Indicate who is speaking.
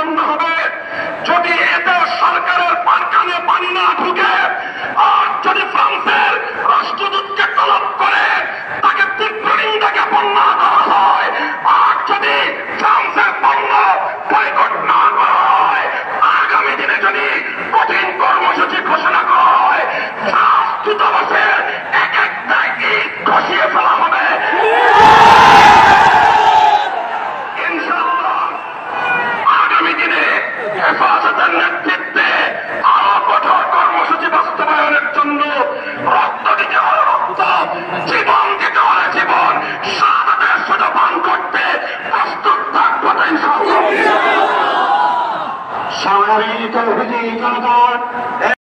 Speaker 1: জন্য হবে। যদি এতে সরকারের কানে পানি না ঢুকে, আর যদি ফ্রান্সের রাষ্ট্রদূতকে তলব করে তাকে তীব্র নিন্দা জ্ঞাপন না করা হয়, আর যদি ফ্রান্সের পণ্য বয়কট না করা হয়, আগামী দিনে যদি কঠিন কর্মসূচি ঘোষণা করা হয়, ফ্রান্স দূতাবাসের এক একটা ইট খসিয়ে ফেলা হবে। ইনশাআল্লাহ আগামী দিনে হেফাজতের নেতৃত্বে আরো কঠোর কর্মসূচি বাস্তবায়নের জন্য রক্ত দিতে হলে রক্ত, জীবন দিতে হলে জীবন, শাহাদাতের সুযোগ পান করতে প্রস্তুত থাকবো ইনশাআল্লাহ।
Speaker 2: সামরিক অভিযান